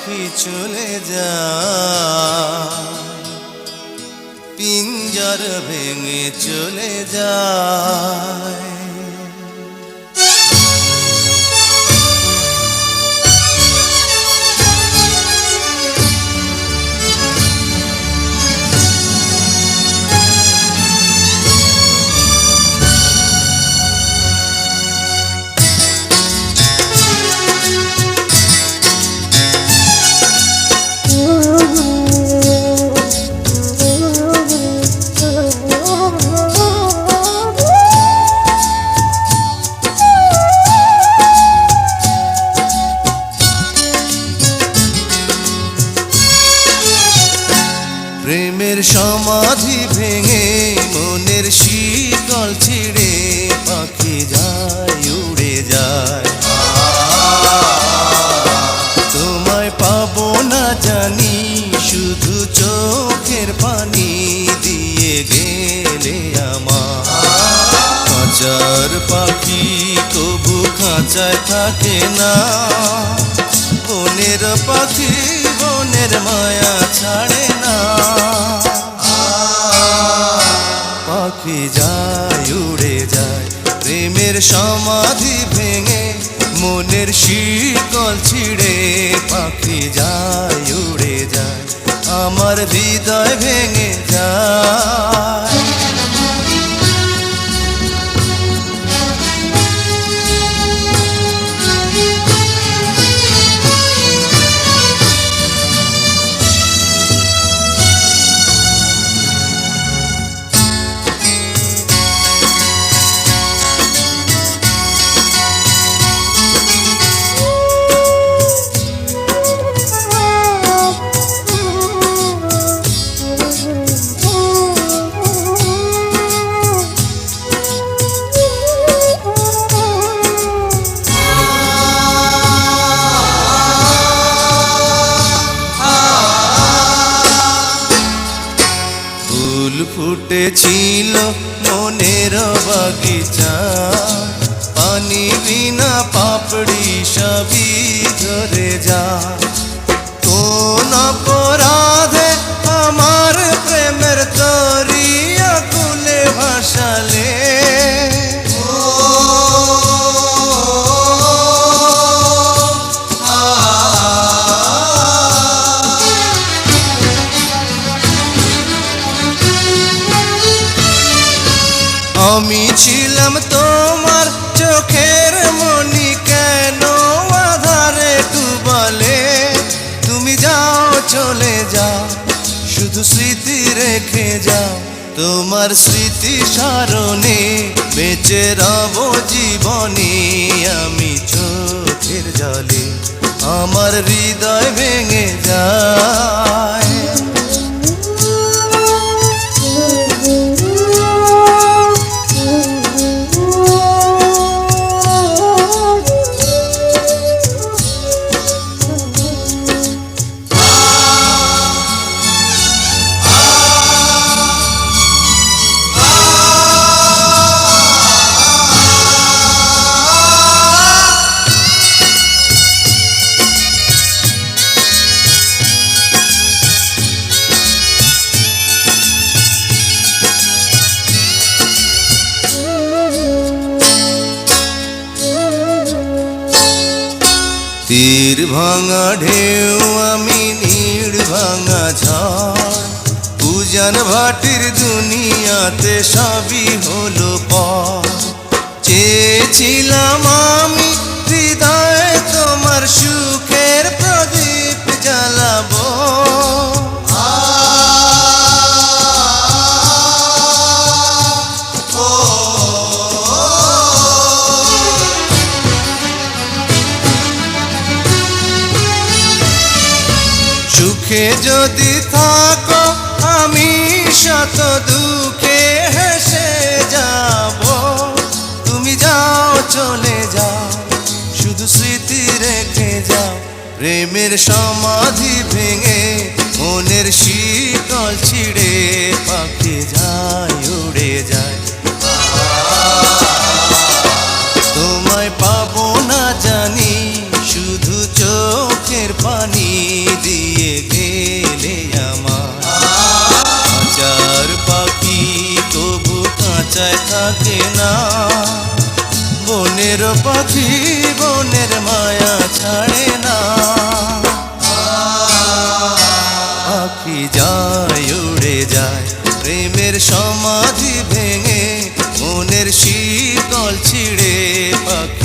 পাখি চলে যায়, পিঞ্জর ভেঙে চলে যায়। প্রেমের সমাধি ভেঙে মনের শিকল ছিঁড়ে পাখি যায় উড়ে যায়। তোমায় পাবো না জানি, শুধু চোখের পানি দিয়ে গেলে আমার। খাঁচার পাখি তবু খাঁচায় থাকে না, বনের পাখি বনের মায়া ছাড়ে না। পাখি যায় উড়ে যায়, প্রেমের সমাধি ভেঙে মনের শিকল ছিঁড়ে পাখি যায় উড়ে যায়, আমার হৃদয় ভেঙে যায়। ফুটেছিল মনের বাগিচা, পানি বিনা পাপড়ি সবই ঝরে যায়। কোন অপরাধে আমার প্রেমের তরি আকুলে ভাসালে, আমি ছিলাম তোমার চোখের মনি, কেন আধারে ডুবালে? তুমি যাও চলে যাও, শুধু স্মৃতি রেখে যাও। তোমার স্মৃতি স্মরণে বেঁচে রব জীবনে আমি চোখের জলে, আমার হৃদয় ভেঙে যায়। তীর ভাঙা ঢেউ আমি নীড় ভাঙা ঝড়, উজান ভাটির দুনিয়াতে সবই হলো পর। চেয়েছিলাম আমি হৃদয়ে তোমার সুখের প্রদীপ জ্বালাবো, সুখে যদি থাকো আমি শত দুঃখে হেসে যাব। তুমি যাও চলে যাও, শুধু স্মৃতি রেখে যাও। প্রেমের সমাধি ভেঙে মনের শিকল ছিঁড়ে পাখি যায় উড়ে যায়। তোমায় পাবো না জানি, শুধু চোখের পানি না। বনের পাখি বনের মায়া ছাড়ে না। পাখি যায় উড়ে যায় প্রেমের সমাধি ভেঙে, মনের শিকল ছিঁড়ে পাখি